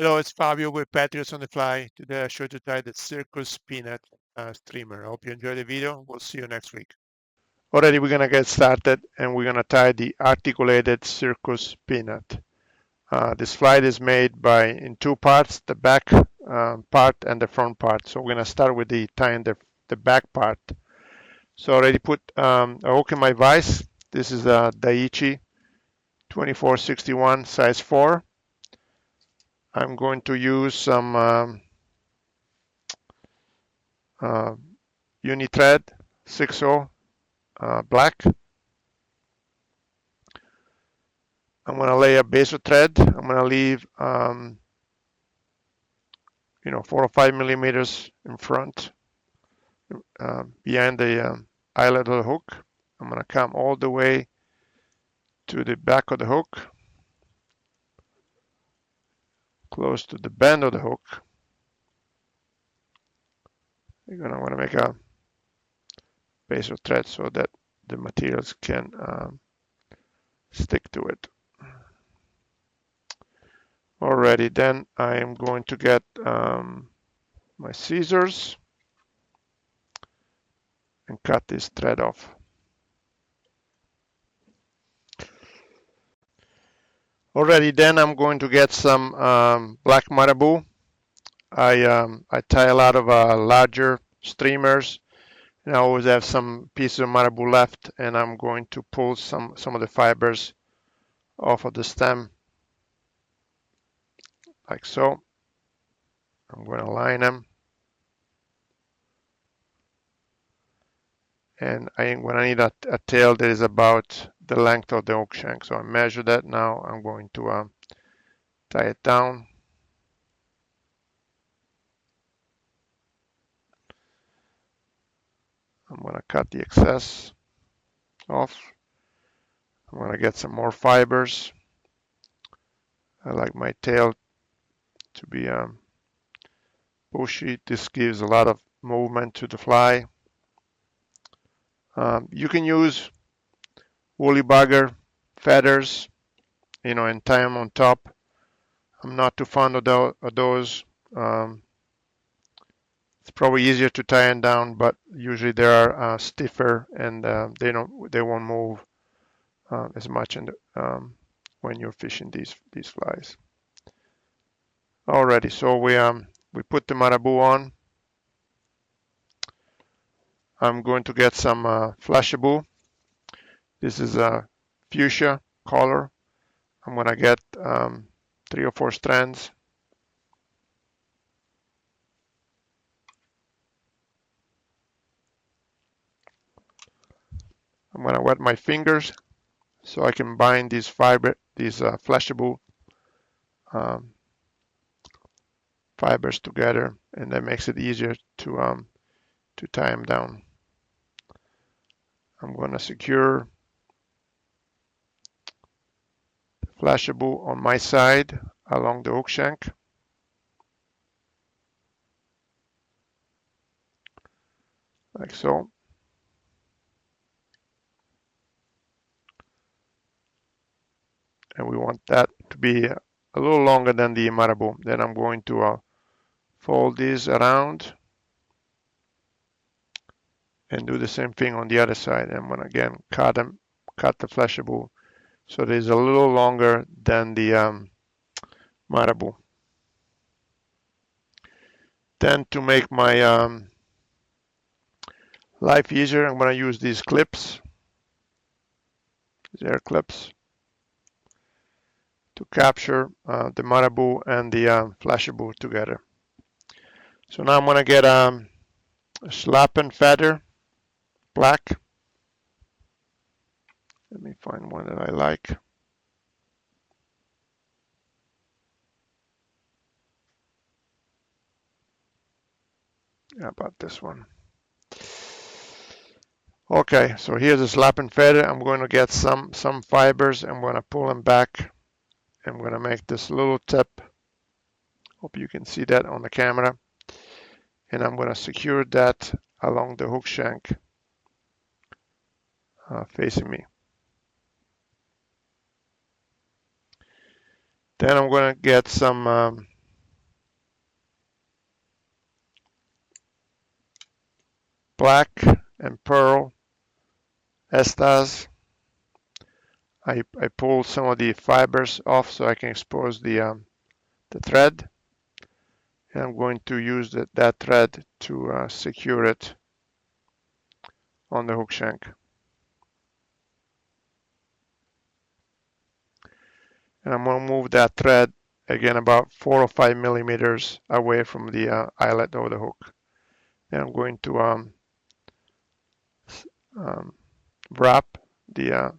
Hello, it's Fabio with Patriots on the Fly. Today I showed you to tie the Circus Peanut streamer. I hope you enjoyed the video. We'll see you next week. Already we're gonna get started and we're gonna tie the articulated Circus Peanut. This flight is made in two parts, the back part and the front part. So we're gonna start with the tying the back part. So I already put a hook in my vise. This is a Daichi 2461 size 4. I'm going to use some Unithread 6.0 black. I'm going to lay a base of thread. I'm going to leave 4 or 5 millimeters in front behind the eyelet of the hook. I'm going to come all the way to the back of the hook, close to the bend of the hook. You're going to want to make a base of thread so that the materials can stick to it. Alrighty, then I am going to get my scissors and cut this thread off. Already, then I'm going to get some black Marabou. I tie a lot of larger streamers, and I always have some pieces of Marabou left, and I'm going to pull some of the fibers off of the stem, like so. I'm going to line them, and when I need a tail that is about the length of the hook shank, so I measure that now. I'm going to tie it down. I'm going to cut the excess off. I'm going to get some more fibers. I like my tail to be bushy. This gives a lot of movement to the fly. You can use woolly bugger feathers, and tie them on top. I'm not too fond of those. It's probably easier to tie them down, but usually they are stiffer and they won't move as much when you're fishing these flies. Alrighty, so we put the Marabou on. I'm going to get some flashabou. This is a fuchsia color. I'm going to get 3 or 4 strands. I'm going to wet my fingers so I can bind these flashabou fibers together, and that makes it easier to tie them down. I'm going to secure the flashabou on my side along the hook shank. Like so. And we want that to be a little longer than the Marabou. Then I'm going to fold these around and do the same thing on the other side. I'm going to again cut the flashabou so it is a little longer than the Marabou. Then to make my life easier, I'm going to use these clips, these air clips, to capture the Marabou and the flashabou together. So now I'm going to get a Schlappen feather, black. Let me find one that I like. How about this one? Okay, so here's a Schlappen feather. I'm going to get some fibers. I'm going to pull them back. I'm going to make this little tip. Hope you can see that on the camera. And I'm going to secure that along the hook shank facing me. Then I'm going to get some black and pearl Estaz. I pulled some of the fibers off so I can expose the thread. And I'm going to use that thread to secure it on the hook shank. And I'm going to move that thread again about 4 or 5 millimeters away from the eyelet of the hook. And I'm going to wrap the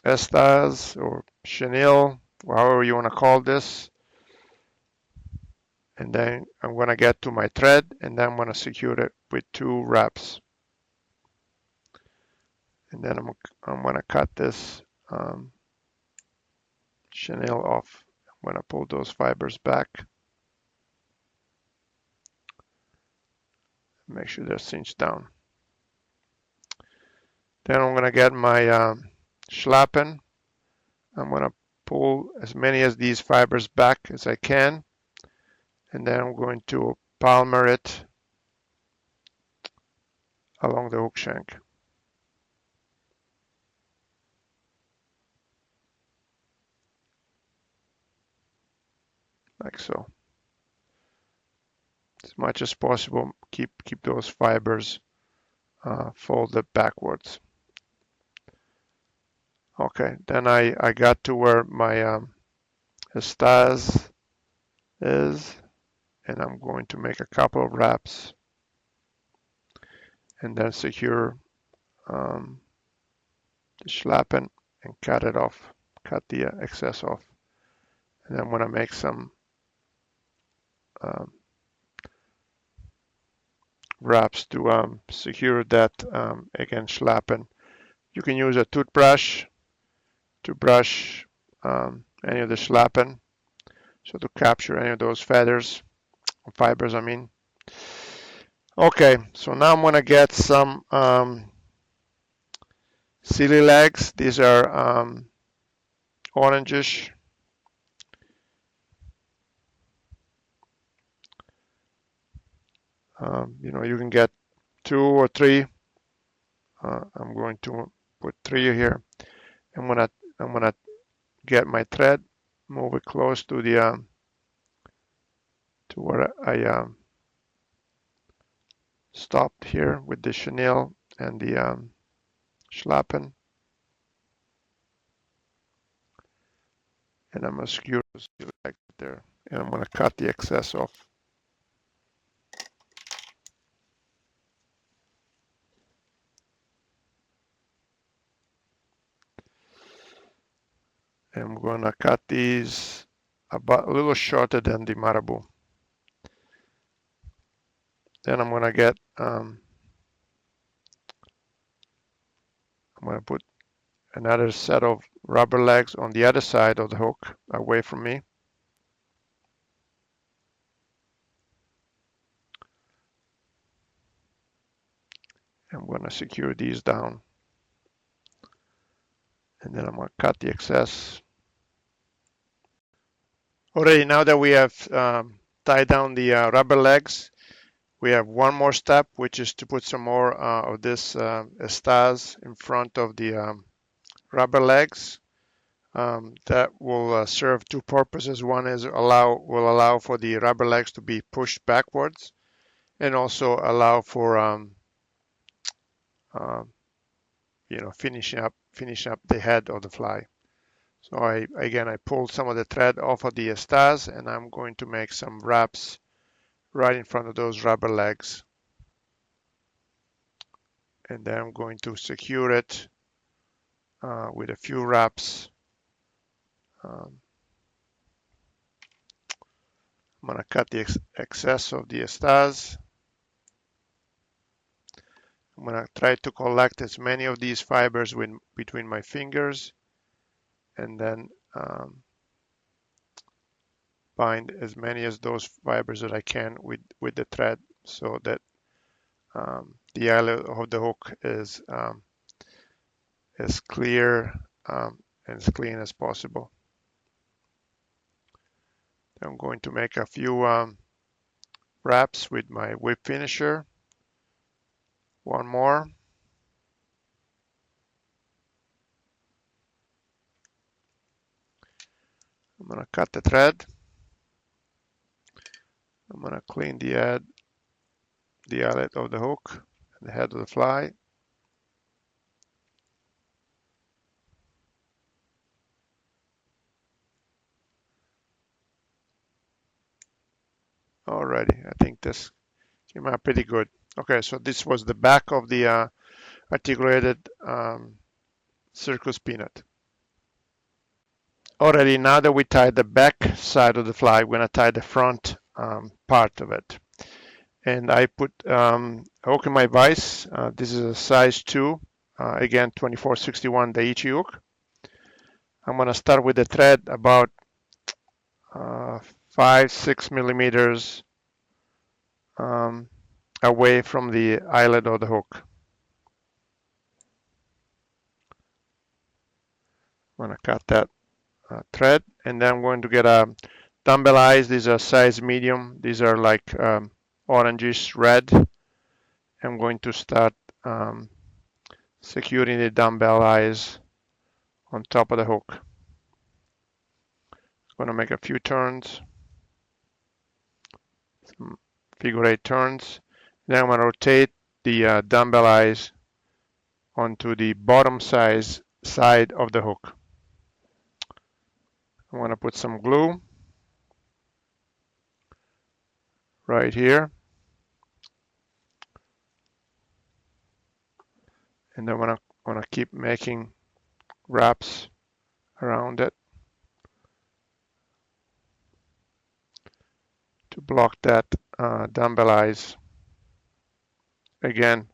Estaz or Chenille, or however you want to call this. And then I'm going to get to my thread, and then I'm going to secure it with 2 wraps. And then I'm going to cut this Chenille off. I'm going to pull those fibers back. Make sure they're cinched down. Then I'm going to get my Schlappen. I'm going to pull as many of these fibers back as I can. And then I'm going to palmer it along the hook shank. Like so. As much as possible, keep those fibers folded backwards. Okay, then I got to where my Estaz is, and I'm going to make a couple of wraps and then secure the Schlappen and cut it off, cut the excess off. And I'm going to make some wraps to secure that again Schlappen. You can use a toothbrush to brush any of the Schlappen, so to capture any of those fibers, I mean. Okay, so now I'm going to get some silly legs. These are orangish. You can get 2 or 3. I'm going to put 3 here. I'm gonna get my thread, move it close to the to where I stopped here with the Chenille and the Schlappen, and I'm gonna secure like there, and I'm gonna cut the excess off. And I'm gonna cut these about a little shorter than the Marabou. Then I'm gonna get I'm gonna put another set of rubber legs on the other side of the hook away from me. I'm going to secure these down, and then I'm going to cut the excess. Already, now that we have tied down the rubber legs, we have one more step, which is to put some more of this Estaz in front of the rubber legs. That will serve 2 purposes. One is will allow for the rubber legs to be pushed backwards, and also allow for finishing up the head of the fly. So I pulled some of the thread off of the Estaz, and I'm going to make some wraps right in front of those rubber legs. And then I'm going to secure it with a few wraps. I'm going to cut the excess of the Estaz. I'm going to try to collect as many of these fibers between my fingers, and then bind as many as those fibers that I can with the thread, so that the eyelet of the hook is as clear and as clean as possible. I'm going to make a few wraps with my whip finisher. One more. I'm going to cut the thread. I'm going to clean the eyelet of the hook, the head of the fly. Alrighty, I think this came out pretty good. Okay, so this was the back of the articulated Circus Peanut. Already, now that we tied the back side of the fly, we're going to tie the front part of it. And I put a hook in my vise. This is a size 2, again 2461 Daichi hook. I'm going to start with the thread about 5-6 millimeters away from the eyelet of the hook. I'm going to cut that thread, and then I'm going to get a dumbbell eyes. These are size medium. These are like orangish red. I'm going to start securing the dumbbell eyes on top of the hook. I'm going to make a few turns, some figure 8 turns. Then I'm going to rotate the dumbbell eyes onto the bottom side of the hook. I'm going to put some glue right here. And then I'm going to keep making wraps around it to block that dumbbell eyes again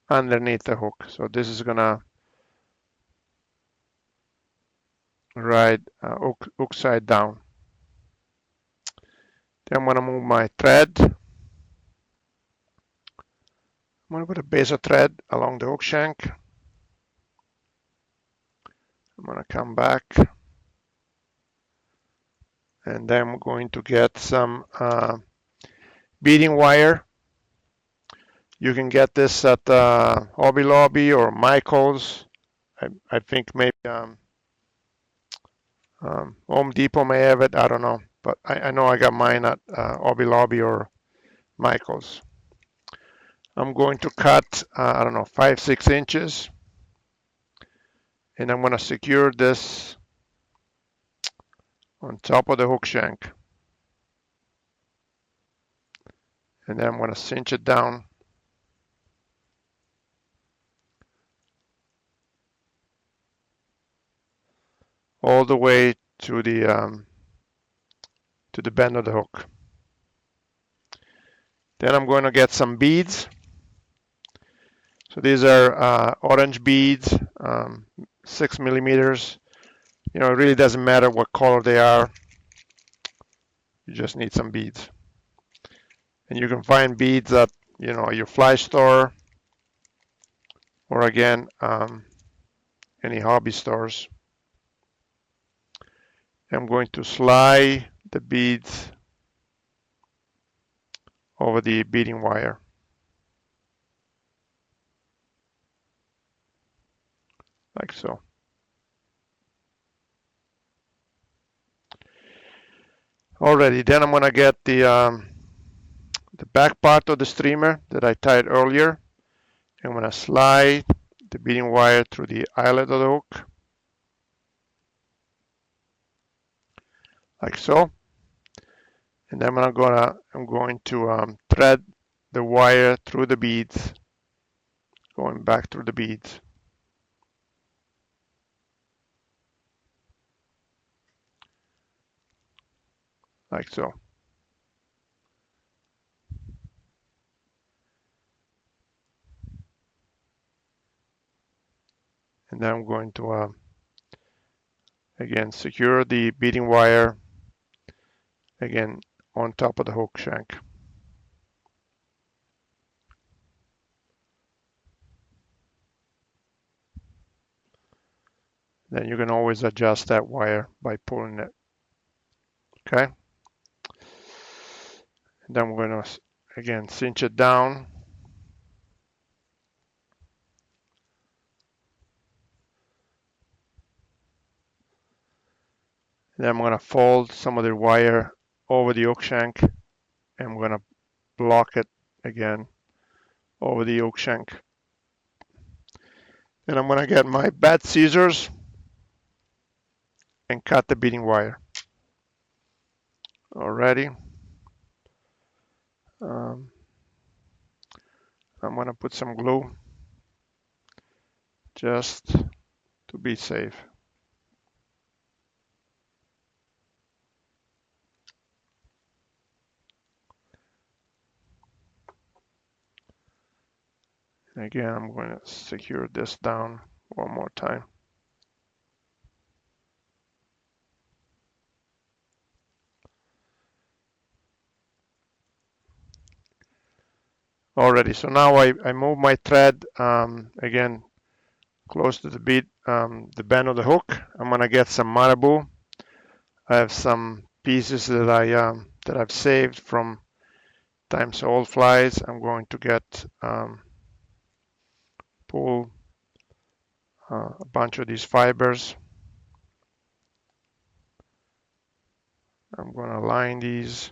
underneath the hook. So this is going to ride hook side down. Then I'm going to move my thread. I'm going to put a base of thread along the hook shank. I'm going to come back, and then I'm going to get some beading wire. You can get this at Hobby Lobby or Michael's. I think maybe Home Depot may have it. I don't know, but I know I got mine at Hobby Lobby or Michael's. I'm going to cut, I don't know, 5-6 inches. And I'm going to secure this on top of the hook shank. And then I'm going to cinch it down. All the way to the bend of the hook. Then I'm going to get some beads. So these are orange beads, 6 millimeters. You know, it really doesn't matter what color they are. You just need some beads. And you can find beads at, you know, your fly store, or again, any hobby stores. I'm going to slide the beads over the beading wire. Like so. Alrighty, then I'm going to get the back part of the streamer that I tied earlier. I'm going to slide the beading wire through the eyelet of the hook. Like so. And then I'm going to thread the wire through the beads, going back through the beads. Like so. And then I'm going to again secure the beading wire again on top of the hook shank. Then you can always adjust that wire by pulling it. Okay. And then we're going to, again, cinch it down. Then I'm going to fold some of the wire over the yoke shank, and I'm going to block it again over the yoke shank. Then I'm going to get my bed scissors and cut the beading wire. Already. I'm going to put some glue just to be safe. Again, I'm going to secure this down one more time. Already, so now I move my thread again close to the bead, the bend of the hook. I'm gonna get some Marabou. I have some pieces that I've saved from times old flies. I'm going to get pull a bunch of these fibers. I'm going to line these.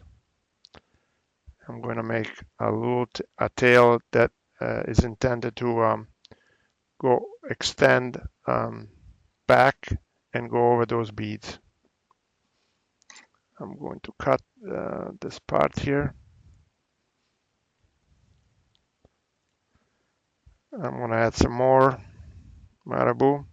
I'm going to make a tail that is intended to go extend back and go over those beads. I'm going to cut this part here. I'm going to add some more Marabou.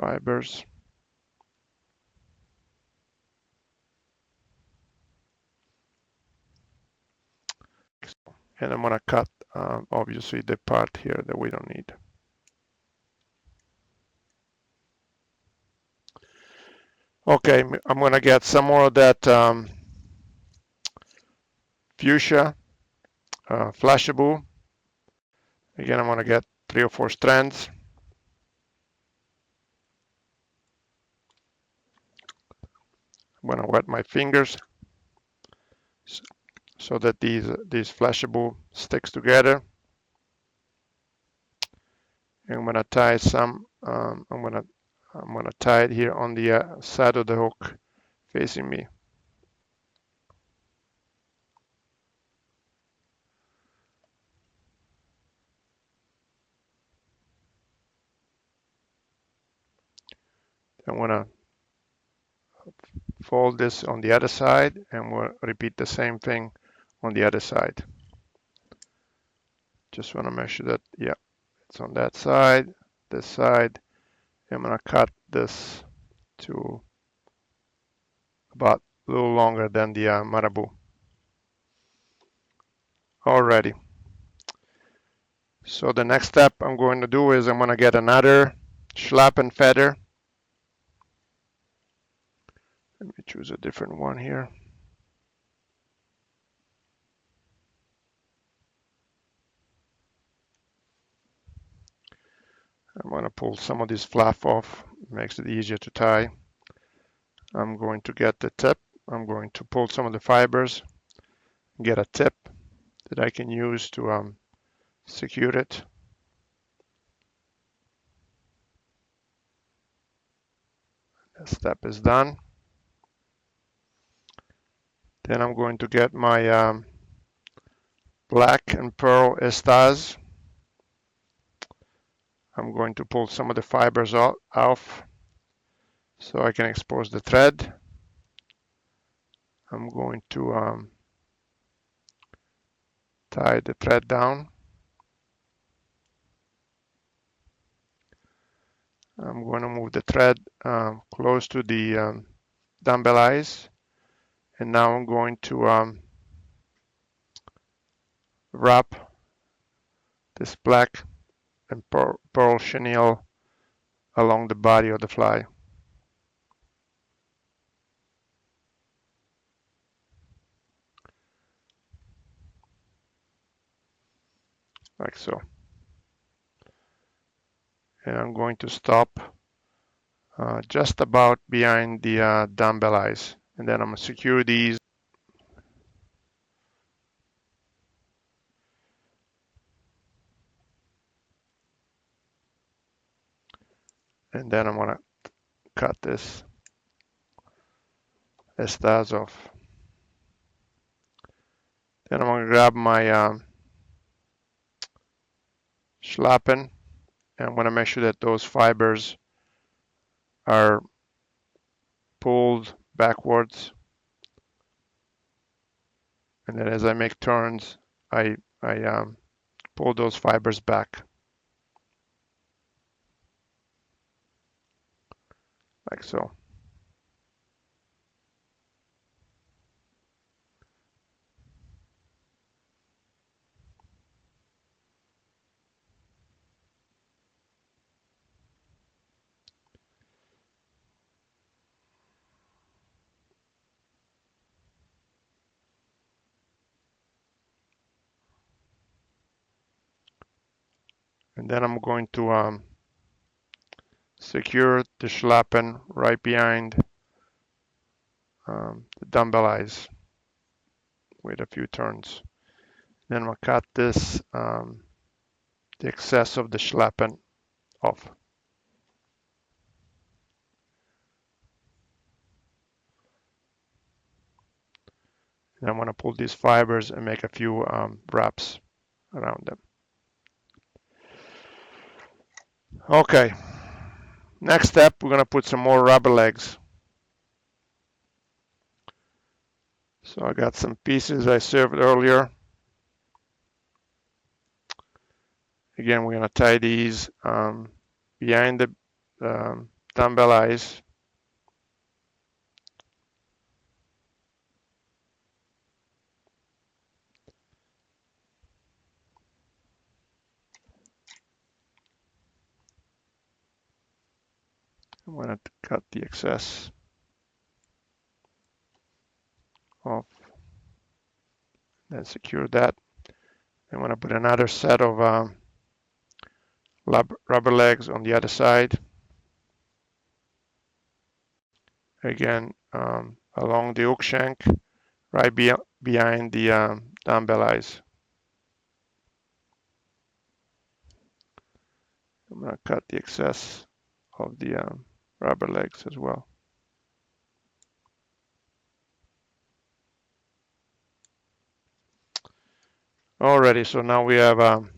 Fibers. And I'm going to cut obviously the part here that we don't need. Okay, I'm going to get some more of that Fuchsia flashabou. Again, I'm going to get 3 or 4 strands. I'm going to wet my fingers so that these flashabou sticks together. And I'm going to tie some. I'm going to tie it here on the side of the hook facing me. I'm going to fold this on the other side, and we'll repeat the same thing on the other side. Just want to make sure that, yeah, it's on that side, this side. I'm going to cut this to about a little longer than the Marabou. Alrighty. So the next step I'm going to do is I'm going to get another Schlappen feather. Let me choose a different one here. I'm going to pull some of this fluff off. It makes it easier to tie. I'm going to get the tip. I'm going to pull some of the fibers, get a tip that I can use to secure it. That step is done. Then I'm going to get my black and pearl Estaz. I'm going to pull some of the fibers off so I can expose the thread. I'm going to tie the thread down. I'm going to move the thread close to the dumbbell eyes, and now I'm going to wrap this black and pearl chenille along the body of the fly. Like so. And I'm going to stop just about behind the dumbbell eyes. And then I'm going to secure these. And then I'm going to cut this Estaz off. Then I'm going to grab my Schlappen, and I'm going to make sure that those fibers are pulled backwards. And then as I make turns, I pull those fibers back, like so. And then I'm going to secure the Schlappen right behind the dumbbell eyes with a few turns. Then I'm going to cut this, the excess of the Schlappen off. And I'm going to pull these fibers and make a few wraps around them. Okay, next step, we're going to put some more rubber legs. So I got some pieces I served earlier. Again, we're going to tie these behind the dumbbell eyes. I'm going to cut the excess off, then secure that. I'm going to put another set of rubber legs on the other side. Again, along the hook shank, right behind the dumbbell eyes. I'm going to cut the excess of the rubber legs as well. Alrighty, so now we have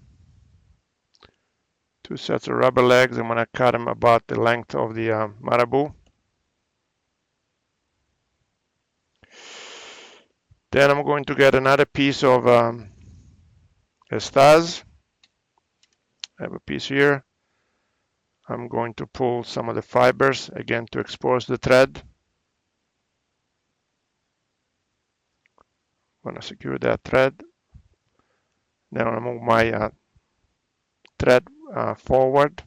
two sets of rubber legs. I'm going to cut them about the length of the Marabou. Then I'm going to get another piece of Estaz. I have a piece here. I'm going to pull some of the fibers again to expose the thread. I'm going to secure that thread. Then I'm going to move my thread forward.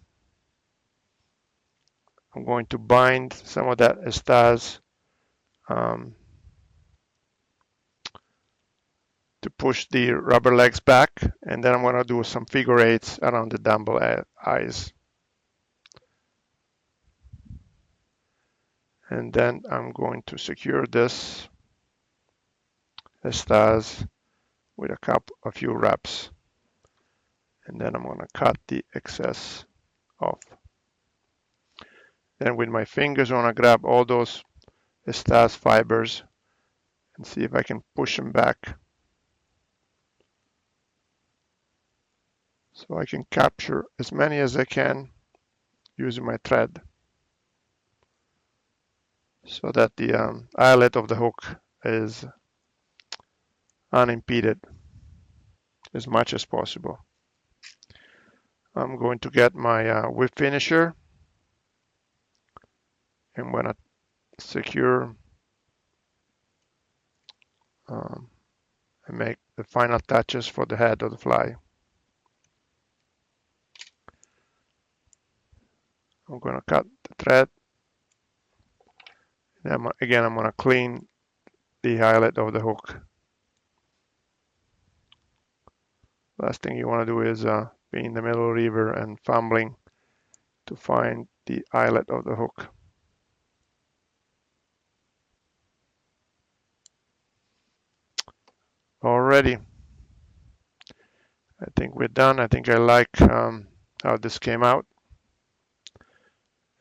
I'm going to bind some of that Estaz to push the rubber legs back, and then I'm going to do some figure eights around the dumbbell eyes. And then I'm going to secure this Estaz with a few wraps. And then I'm going to cut the excess off. Then with my fingers, I'm going to grab all those Estaz fibers and see if I can push them back, so I can capture as many as I can using my thread, so that the eyelet of the hook is unimpeded as much as possible. I'm going to get my whip finisher. I'm going to secure and make the final touches for the head of the fly. I'm going to cut the thread. And again, I'm going to clean the eyelet of the hook. Last thing you want to do is be in the middle of the river and fumbling to find the eyelet of the hook. already. I think we're done. I think I like how this came out.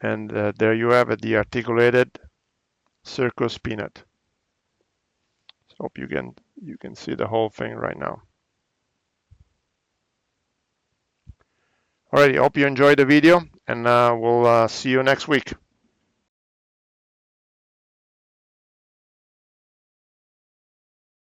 And there you have it, the articulated Circus Peanut. So hope you can see the whole thing right now. Alrighty, hope you enjoyed the video, and we'll see you next week.